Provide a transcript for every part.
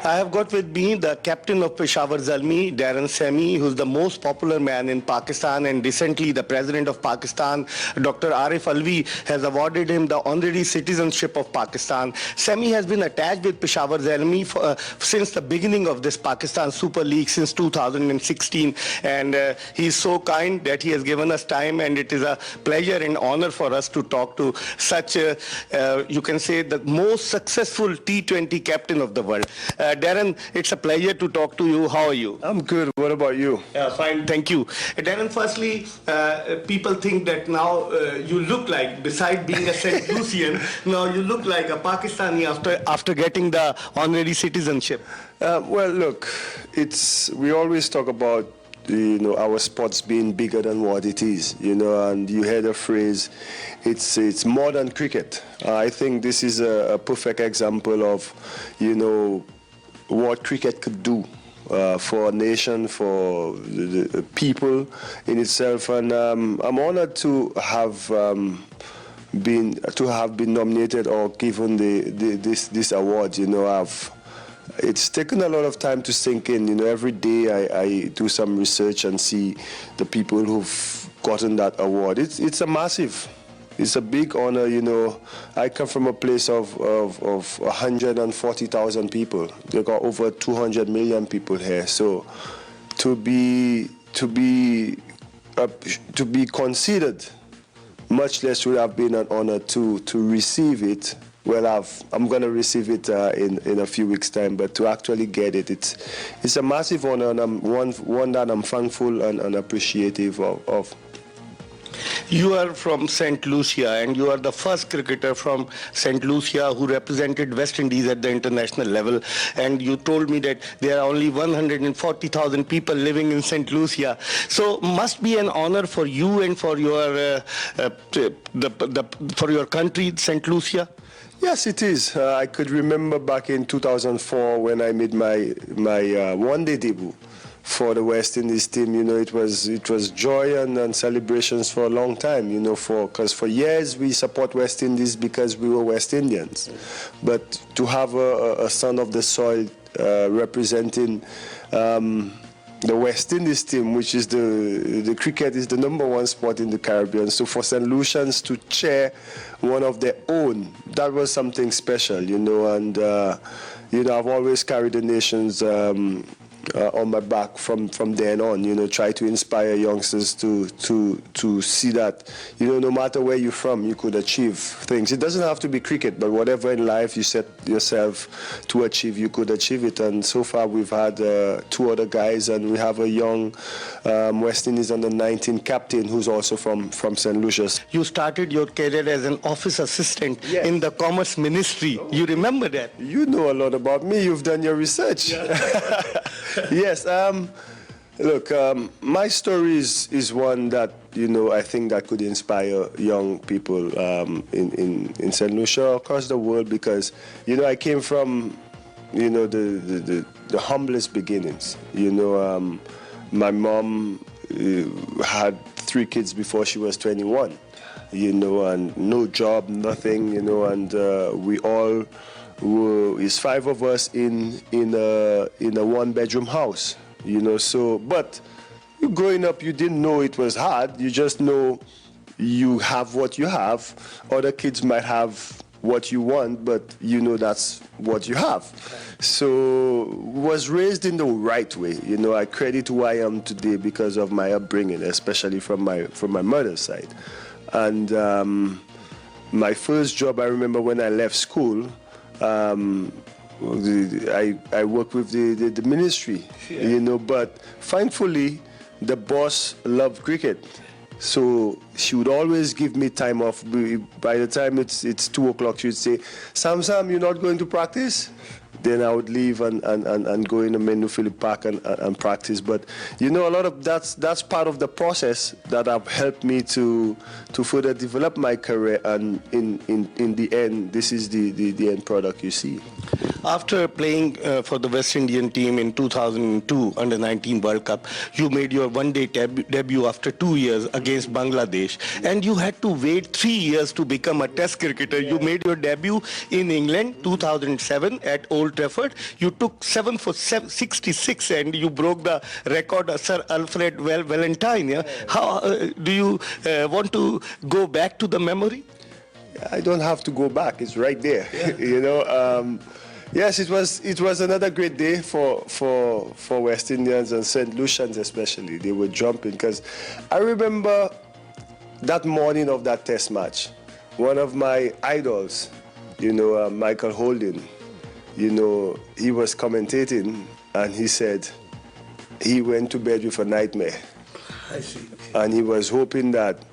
I have got with me the captain of Peshawar Zalmi, Darren Sammy, who's the most popular man in Pakistan, and recently the president of Pakistan, Dr. Arif Alvi, has awarded him the honorary citizenship of Pakistan. Sammy has been attached with Peshawar Zalmi since the beginning of this Pakistan Super League, since 2016, and he is so kind that he has given us time, and it is a pleasure and honor for us to talk to such, you can say, the most successful T20 captain of the world. Darren, it's a pleasure to talk to you. How are you? I'm good. What about you? Fine, thank you. Darren, firstly, people think that now you look like, beside being a St. Lucian, now you look like a Pakistani after getting the honorary citizenship. Well, look, we always talk about our sports being bigger than what it is, and you heard the phrase, it's more than cricket. I think this is a perfect example of, what cricket could do for a nation, for the people in itself, and I'm honored to have been nominated or given this award. It's taken a lot of time to sink in. Every day I do some research and see the people who've gotten that award. It's a big honor. I come from a place of 140,000 people. They got over 200 million people here. So to be considered, much less would have been an honor to receive it. Well, I'm going to receive it in a few weeks' time, but to actually get it, it's a massive honor, and one that I'm thankful and appreciative of. You are from St. Lucia, and you are the first cricketer from St. Lucia who represented West Indies at the international level. And you told me that there are only 140,000 people living in St. Lucia. So must be an honor for you and for your for your country, St. Lucia. Yes, it is. I could remember back in 2004 when I made my one-day debut for the West Indies team. It was joy and celebrations for a long time. Because for years we support West Indies because we were West Indians, but to have a son of the soil representing the West Indies team, which is the cricket is the #1 sport in the Caribbean. So for St. Lucians to chair one of their own, that was something special, and I've always carried the nations on my back from then on. Try to inspire youngsters to see that no matter where you're from, you could achieve things. It doesn't have to be cricket, but whatever in life you set yourself to achieve, you could achieve it. And so far we've had 2 other guys, and we have a young West Indies under-19 captain who's also from St. Lucia. You started your career as an office assistant in the Commerce Ministry. You remember that? You know a lot about me. You've done your research. Yeah. Yes. Look, my story is one that I think that could inspire young people in St. Lucia, across the world, because I came from the humblest beginnings. My mom had 3 kids before she was 21. And no job, nothing. And we all. It's 5 of us in a 1-bedroom house, So, but growing up, you didn't know it was hard. You just know you have what you have. Other kids might have what you want, but that's what you have. So, was raised in the right way. I credit who I am today because of my upbringing, especially from my mother's side. And my first job, I remember when I left school. I work with the ministry, but thankfully the boss loved cricket, so she would always give me time off. By the time it's 2 o'clock, she would say, Sam, you're not going to practice? Then I would leave and go in the Menu Philip Park and practice. But a lot of that's part of the process that have helped me to further develop my career. And in the end, this is the end product you see. After playing for the West Indian team in 2002 Under-19 World Cup, you made your one-day debut after 2 years against Bangladesh, and you had to wait 3 years to become a Test cricketer. You made your debut in England 2007 at Old Old Trafford. You took 7 for 66 and you broke the record of Sir Alfred Valentine. Yeah? How do you want to go back to the memory? I don't have to go back. It's right there. Yeah. Yes, it was another great day for West Indians and St. Lucians especially. They were jumping because I remember that morning of that test match, one of my idols, Michael Holden, he was commentating and he said he went to bed with a nightmare. I see. And he was hoping that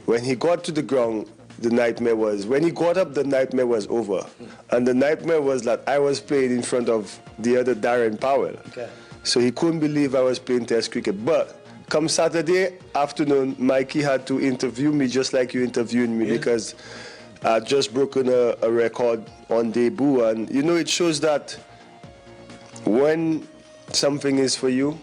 when he got to the ground, when he got up, the nightmare was over. And the nightmare was that I was playing in front of the other Darren Powell. Okay. So he couldn't believe I was playing Test cricket. But come Saturday afternoon, Mikey had to interview me just like you interviewed me because I'd just broken a record on debut. And, it shows that when something is for you,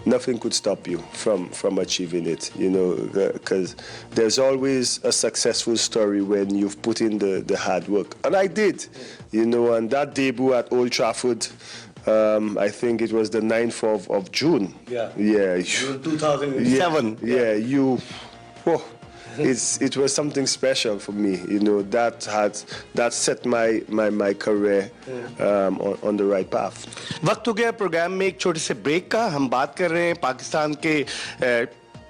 nothing could stop you from achieving it, because there's always a successful story when you've put in the hard work. And I did, and that debut at Old Trafford, I think it was the 9th of June. Yeah. Yeah. June 2007. Yeah. It was something special for me, that set my career on the right path. वक्त हो गया programme में एक छोटे से break का. हम बात कर रहे हैं पाकिस्तान के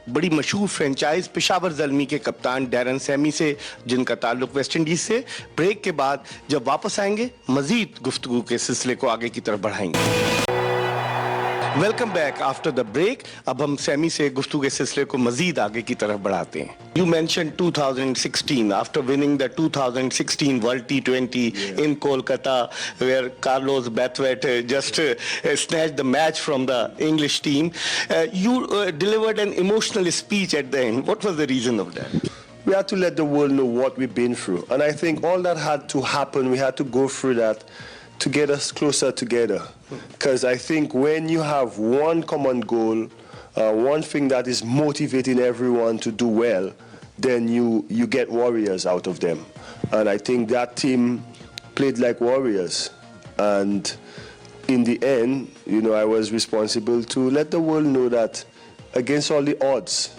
बड़ी मशहूर फ्रेंचाइज पेशावर ज़ल्मी के कप्तान डैरन सैमी से, जिनका ताल्लुक वेस्ट इंडीज से. ब्रेक के बाद जब वापस आएंगे मजीद गुफ्तगू के सिलसिले को आगे की तरफ बढ़ाएंगे. Welcome back after the break. अब हम सैमी से गुफ्तगू के सिलसिले को मजीद आगे की तरफ बढ़ाते हैं. You mentioned 2016 after winning the 2016 World T20 in Kolkata, where Carlos Brathwaite just snatched the match from the English team. You delivered an emotional speech at the end. What was the reason of that? We had to let the world know what we've been through. And I think all that had to happen, we had to go through that to get us closer together. Because I think when you have one common goal, one thing that is motivating everyone to do well, then you get warriors out of them. And I think that team played like warriors. And in the end, I was responsible to let the world know that against all the odds,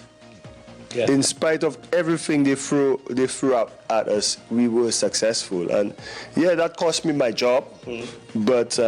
in spite of everything they threw up at us, we were successful. And that cost me my job, but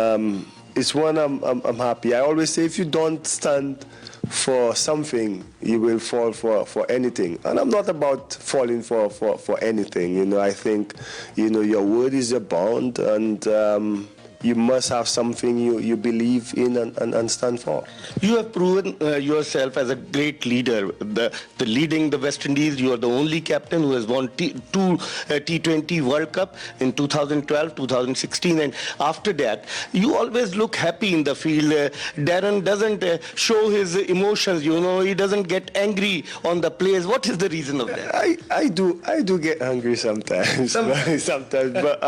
it's one I'm happy. I always say if you don't stand for something, you will fall for anything. And I'm not about falling for anything. I think, your word is your bond, and you must have something you believe in and stand for. You have proven yourself as a great leader. The leading the West Indies, you are the only captain who has won two T20 World Cup in 2012, 2016, and after that, you always look happy in the field. Darren doesn't show his emotions. He doesn't get angry on the players. What is the reason of that? I do get angry sometimes. Sometimes, but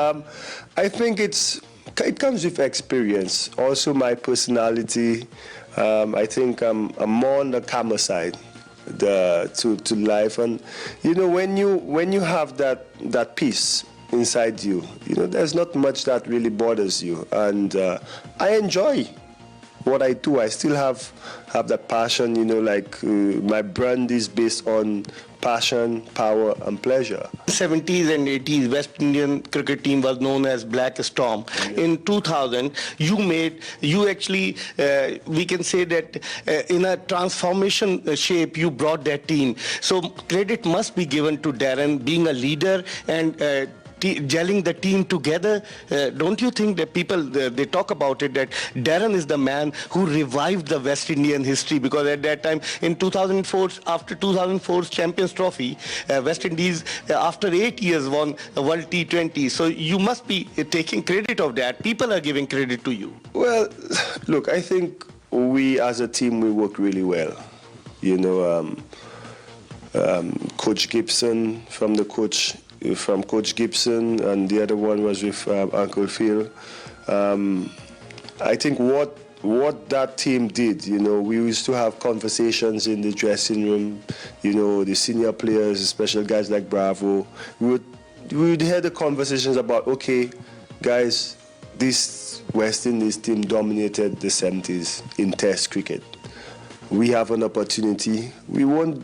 I think it comes with experience. Also, my personality. I think I'm more on the calmer side to life. And when you have that peace inside you, there's not much that really bothers you. And I enjoy what I do. I still have that passion. My brand is based on passion, power, and pleasure. 70s and 80s, West Indian cricket team was known as Black Storm. In 2000, you actually, we can say that in a transformation shape, you brought that team. So credit must be given to Darren being a leader and gelling the team together. Don't you think that people, they talk about it, that Darren is the man who revived the West Indian history? Because at that time, in 2004, after 2004's Champions Trophy, West Indies, after 8 years, won the World T20. So you must be taking credit of that. People are giving credit to you. Well, look, I think we as a team, we work really well. Coach Gibson, from Coach Gibson, and the other one was with Uncle Phil. I think what that team did, we used to have conversations in the dressing room, the senior players, especially guys like Bravo. We would hear the conversations about, okay, guys, this West Indies team dominated the 70s in Test cricket. We have an opportunity. We want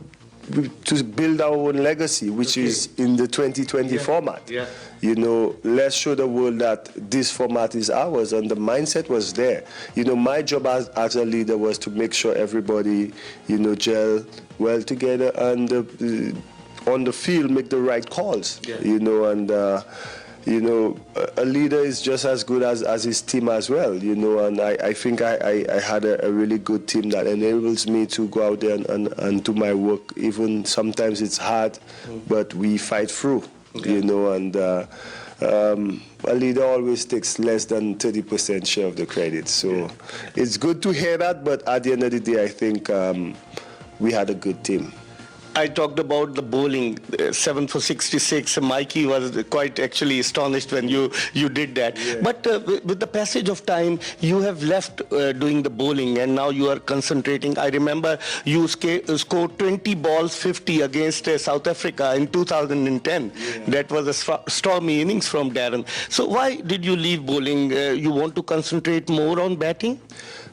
to build our own legacy, which is in the 2020 format. Yeah. You know, let's show the world that this format is ours, and the mindset was there. You know, my job as a leader was to make sure everybody, you know, gel well together and on the field make the right calls. Yeah. You know, and you know, a leader is just as good as his team as well, you know, and I think I had a really good team that enables me to go out there and do my work. Even sometimes it's hard, but we fight through, you know, and a leader always takes less than 30% share of the credit. So it's good to hear that, but at the end of the day, I think we had a good team. I talked about the bowling, 7 for 66. Mikey was quite actually astonished when you did that. Yeah. But with the passage of time, you have left doing the bowling, and now you are concentrating. I remember you scored 20 balls, 50 against South Africa in 2010. Yeah. That was a stormy innings from Darren. So why did you leave bowling? You want to concentrate more on batting?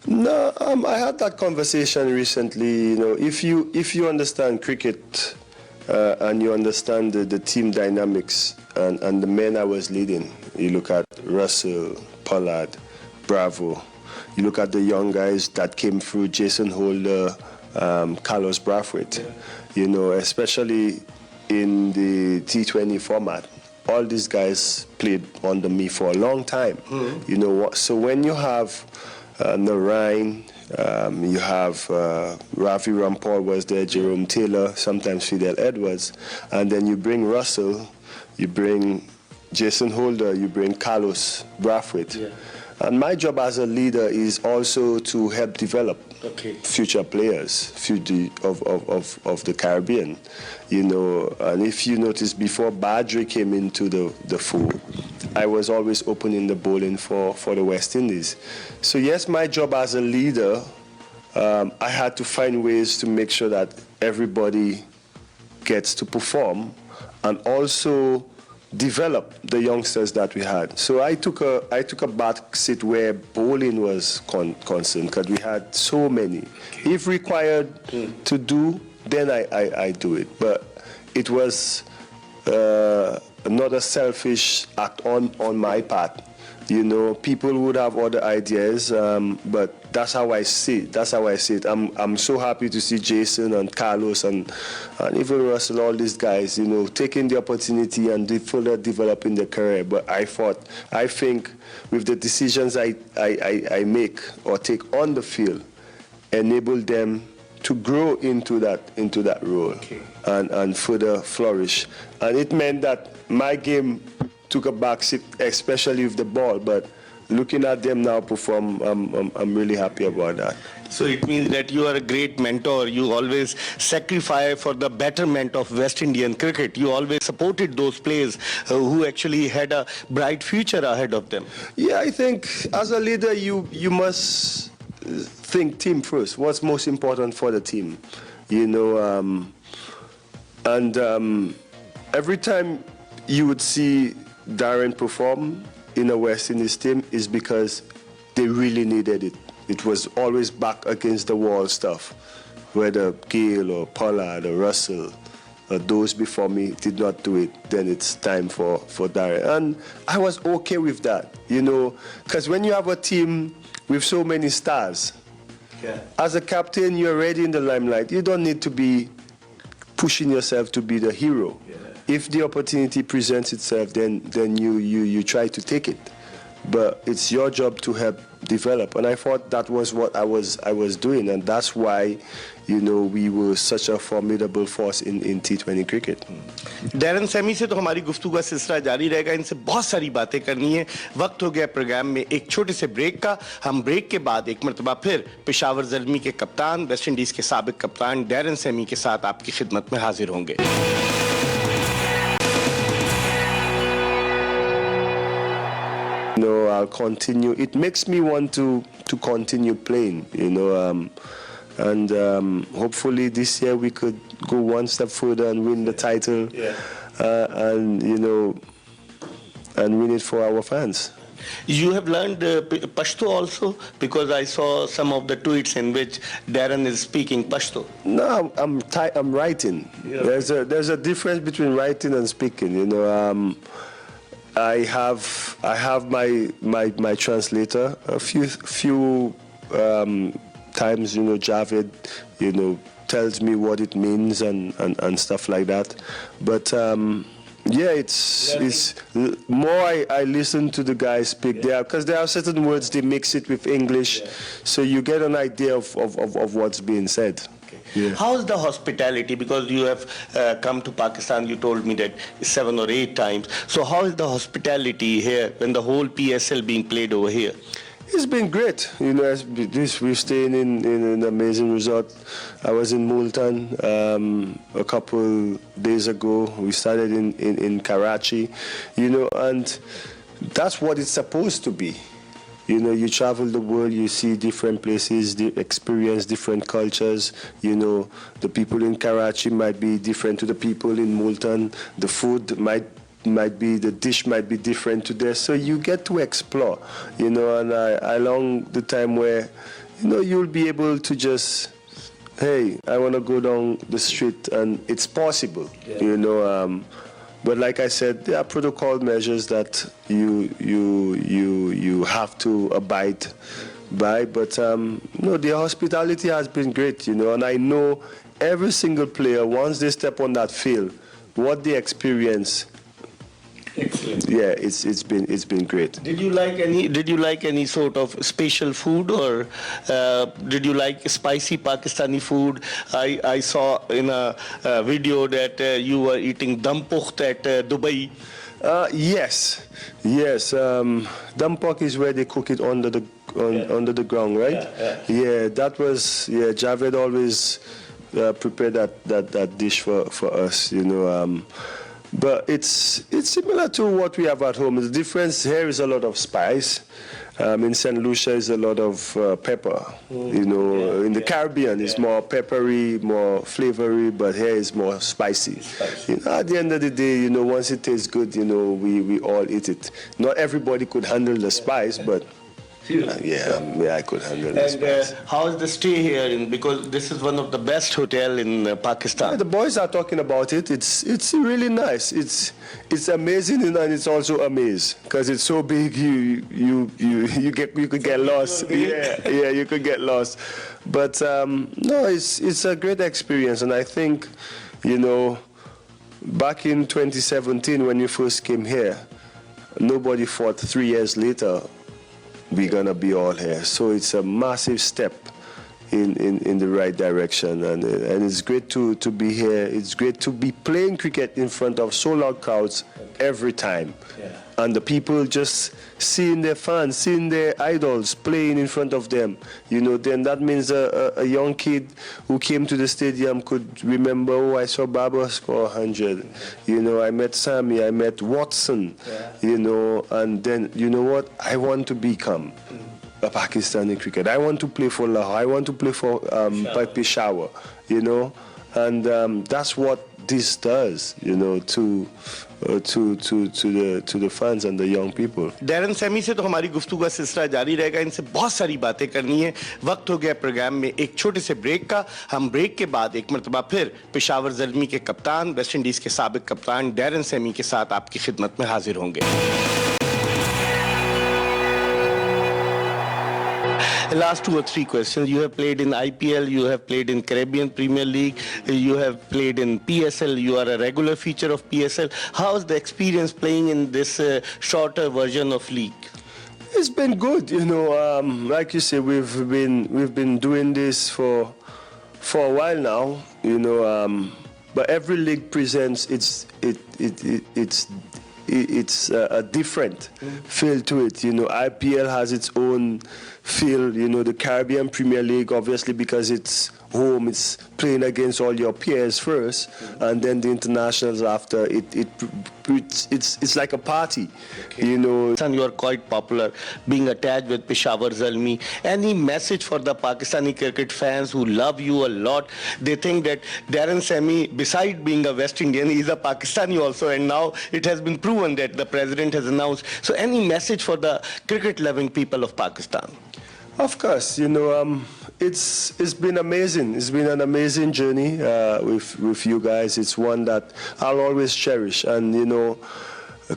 No, I had that conversation recently. You know, if you understand cricket and you understand the team dynamics and the men I was leading, you look at Russell, Pollard, Bravo. You look at the young guys that came through, Jason Holder, Carlos Brathwaite. Yeah. You know, especially in the T20 format. All these guys played under me for a long time. Mm-hmm. You know, so when you have Narain, you have Ravi Rampal was there, Jerome Taylor, sometimes Fidel Edwards, and then you bring Russell, you bring Jason Holder, you bring Carlos Brathwaite. Yeah. And my job as a leader is also to help develop future players of the Caribbean. You know, and if you notice, before Badri came into the fold, I was always opening the bowling for the West Indies. So yes, my job as a leader, I had to find ways to make sure that everybody gets to perform and also develop the youngsters that we had. So I took a back seat where bowling was concerned, because we had so many. If required to do, then I do it. But it was not a selfish act on my part. You know, people would have other ideas, but that's how I see it. That's how I see it. I'm so happy to see Jason and Carlos and even Russell, all these guys, you know, taking the opportunity and further developing their career. But I think with the decisions I make or take on the field, enable them to grow into that role and further flourish. And it meant that my game took a backseat, especially with the ball, but looking at them now perform, I'm really happy about that. So it means that you are a great mentor. You always sacrifice for the betterment of West Indian cricket. You always supported those players who actually had a bright future ahead of them. Yeah, I think as a leader, you must think team first. What's most important for the team, you know? Every time you would see Darren perform in a West Indies team is because they really needed it. It was always back against the wall stuff, whether Gale or Pollard or Russell or those before me did not do it, then it's time for Darren. And I was okay with that, you know, because when you have a team with so many stars, as a captain, you're already in the limelight. You don't need to be pushing yourself to be the hero. If the opportunity presents itself, then you try to take it. But it's your job to help develop. And I thought that was what I was doing, and that's why, you know, we were such a formidable force in T20 cricket. Darren Sammy से तो हमारी गुफ्तगू का सिलसिला जारी रहेगा. इनसे बहुत सारी बातें करनी है. वक्त हो गया प्रोग्राम में एक छोटे से ब्रेक का. हम ब्रेक के बाद एक मरतबा फिर पेशावर ज़ल्मी के कप्तान, वेस्ट इंडीज के साबिक कप्तान डैरन सैमी के साथ आपकी खिदमत में हाजिर होंगे. No, I'll continue. It makes me want to continue playing, you know, and hopefully this year we could go one step further and win the title, and you know, and win it for our fans. You have learned Pashto also, because I saw some of the tweets in which Darren is speaking Pashto. No, I'm writing. Yeah. There's a difference between writing and speaking. You know, I have my translator. A few times, you know, Javed, you know, tells me what it means and stuff like that. But yeah, it's more I listen to the guys speak there, because there are certain words they mix it with English, so you get an idea of what's being said. Okay. Yeah. How is the hospitality? Because you have come to Pakistan, you told me that 7 or 8 times. So how is the hospitality here when the whole PSL being played over here? It's been great. You know, we're staying in an amazing resort. I was in Multan a couple days ago. We started in Karachi, you know, and that's what it's supposed to be. You know, you travel the world, you see different places, experience different cultures. You know, the people in Karachi might be different to the people in Multan. The food might be, the dish might be different to theirs, so you get to explore, you know, and along the time where, you know, you'll be able to just, hey, I want to go down the street, and it's possible, you know, but like I said, there are protocol measures that you have to abide by, but no, the hospitality has been great, you know, and I know every single player, once they step on that field, what they experience. Excellent. Yeah, it's been great. Did you like any sort of special food, or did you like spicy Pakistani food? I saw in a video that you were eating dum pukht at Dubai. Yes. Dum pukht is where they cook it under the ground, right? Yeah, that was, Javed always prepared that dish for us, you know. But it's similar to what we have at home. The difference here is a lot of spice. In St. Lucia is a lot of pepper. You know, in the Caribbean it's more peppery, more flavory, but here is more spicy. You know, at the end of the day, you know, once it tastes good, you know, we all eat it. Not everybody could handle the spice, but I could handle the spice. And how is the stay here? Because this is one of the best hotel in Pakistan. Yeah, the boys are talking about it. It's really nice. It's amazing, and it's also a maze, because it's so big. You could get lost. Yeah, you could get lost. But no, it's a great experience, and I think, you know, back in 2017 when you first came here, nobody thought 3 years later we're gonna be all here. So it's a massive step in the right direction, and it's great to be here. It's great to be playing cricket in front of so loud crowds every time, and the people just seeing their fans, seeing their idols playing in front of them. You know, then that means a young kid who came to the stadium could remember, oh, I saw Baba score 100. You know, I met Sammy, I met Watson. You know, and then, you know what? I want to become a Pakistani cricket. I want to play for Lahore. I want to play for Peshawar. You know, and that's what this does. You know, to the fans and the young people. Darren Sammy से तो हमारी गुफ्तगू का सिलसिला जारी रहेगा. इनसे बहुत सारी बातें करनी है. वक्त हो गया प्रोग्राम में एक छोटे से ब्रेक का. हम ब्रेक के बाद एक मरतबा फिर पेशावर ज़ल्मी के कप्तान, वेस्ट इंडीज के साबिक कप्तान डैरन सैमी के साथ आपकी खिदमत में हाजिर होंगे. Last 2 or 3 questions. You have played in IPL, you have played in Caribbean Premier League, you have played in PSL, you are a regular feature of PSL. How is the experience playing in this shorter version of league? It's been good, you know. Like you say, we've been doing this for a while now, you know. But every league presents it's a different feel to it. You know, IPL has its own feel. You know, the Caribbean Premier League, obviously, because it's home, it's playing against all your peers first, and then the internationals after. It's like a party, you know. And you are quite popular, being attached with Peshawar Zalmi. Any message for the Pakistani cricket fans who love you a lot? They think that Darren Sammy, beside being a West Indian, he is a Pakistani also, and now it has been proven that the president has announced. So any message for the cricket-loving people of Pakistan? Of course, you know, it's been amazing. It's been an amazing journey with you guys. It's one that I'll always cherish, and you know,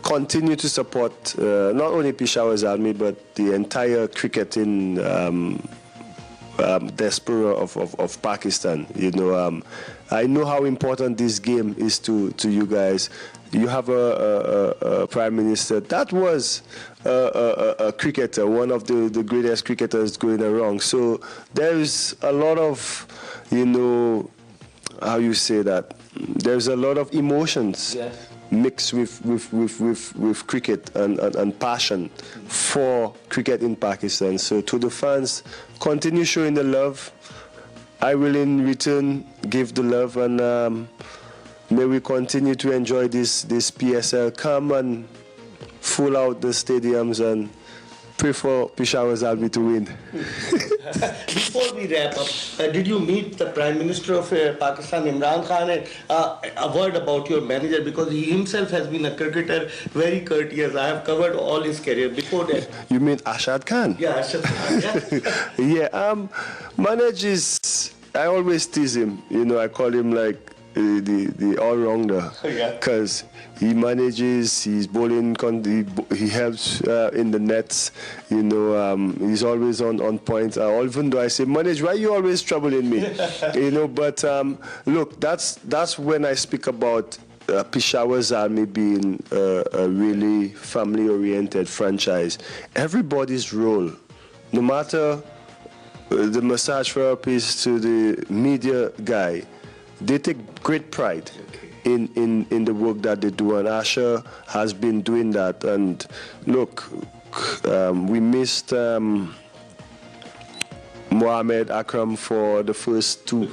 continue to support not only Peshawar Zalmi but the entire cricketing diaspora of Pakistan. You know, I know how important this game is to you guys. You have a prime minister that was a cricketer, one of the greatest cricketers going around. So there is a lot of, you know, how you say that? There's a lot of emotions. Yes. Mixed with cricket and passion for cricket in Pakistan. So to the fans, continue showing the love. I will in return give the love, and may we continue to enjoy this PSL. Come and full out the stadiums and pray for Peshawar Zalmi to win. Before we wrap up, did you meet the Prime Minister of Pakistan, Imran Khan, and a word about your manager, because he himself has been a cricketer, very courteous. I have covered all his career before that. You mean Ashad Khan? Yeah, Ashad Khan. Yeah. Yeah. Manager is. I always tease him. You know, I call him like the all-rounder, because he manages, he's bowling, he helps in the nets, you know, he's always on point. Even though I say, Manage, why are you always troubling me? You know, but look, that's when I speak about Peshawar Zalmi being a really family-oriented franchise. Everybody's role, no matter the massage therapist to the media guy, they take great pride in the work that they do, and Asha has been doing that. And look, we missed Mohamed Akram for the first two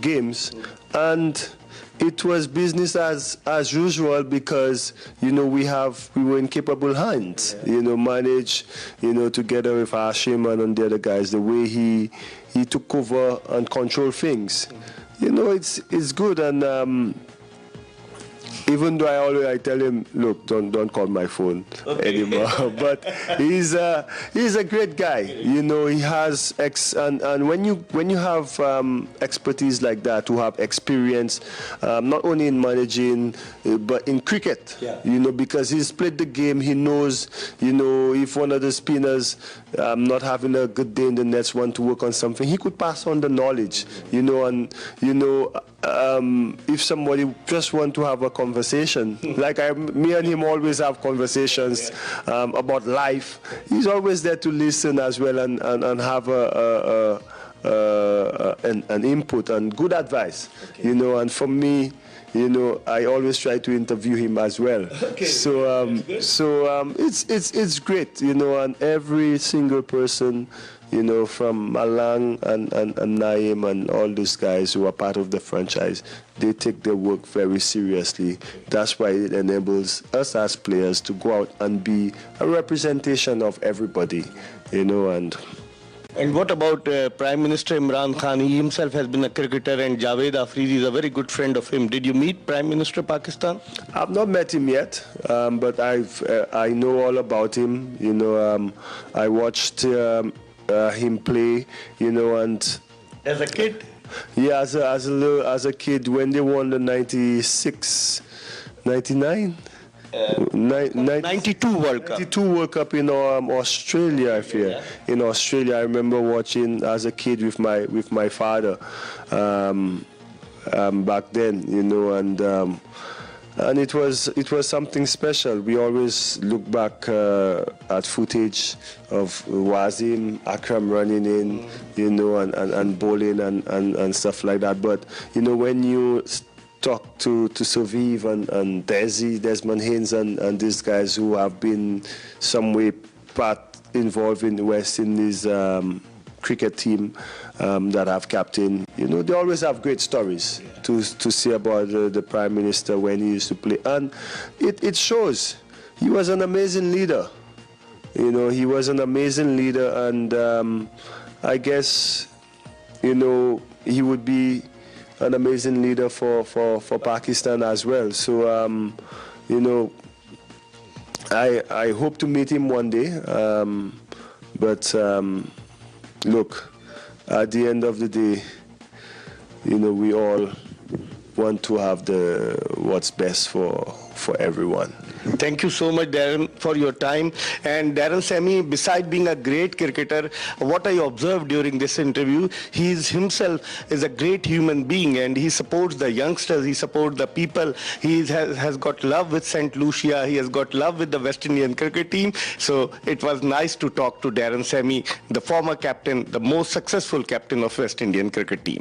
games, and it was business as usual, because you know we were in capable hands. You know, manage, you know, together with Hashim and the other guys, the way he took over and control things. You know, it's good. And even though I tell him, look, don't call my phone anymore. But he's a great guy. You know, he has and when you have expertise like that, who have experience not only in managing but in cricket. Yeah. You know, because he's played the game, he knows. You know, if one of the spinners not having a good day in the nets, want to work on something, he could pass on the knowledge. You know, and you know. If somebody just want to have a conversation, like me and him always have conversations about life, he's always there to listen as well and have an input and good advice. You know, and for me, you know, I always try to interview him as well. Okay. So it's great, you know, and every single person, you know, from Malang and Naim and all those guys who are part of the franchise, they take their work very seriously. That's why it enables us as players to go out and be a representation of everybody, you know. And what about Prime Minister Imran Khan? He himself has been a cricketer, and Javed Afridi is a very good friend of him. Did you meet Prime Minister Pakistan? I've not met him yet, but I know all about him. You know, I watched him play, you know, and as a kid. Yeah, as a kid when they won the 96, 99. 92 World Cup. 92 World Cup in Australia, I feel. Yeah. In Australia, I remember watching as a kid with my father back then, you know, and it was something special. We always look back at footage of Wazim Akram running in, you know, and bowling and stuff like that. But you know, when you talk to Soviv and Desi, Desmond Haynes and these guys who have been some way part involved in the West Indies cricket team that I've captained, you know, they always have great stories to say about the Prime Minister when he used to play. And it shows. He was an amazing leader. You know, he was an amazing leader, and I guess, you know, he would be an amazing leader for Pakistan as well. So, you know, I hope to meet him one day. But look, at the end of the day, you know, we all want to have what's best for everyone. Thank you so much, Darren, for your time. And Darren Sammy, beside being a great cricketer, what I observed during this interview, he himself is a great human being, and he supports the youngsters, he supports the people. He has got love with St. Lucia, he has got love with the West Indian cricket team. So it was nice to talk to Darren Sammy, the former captain, the most successful captain of West Indian cricket team.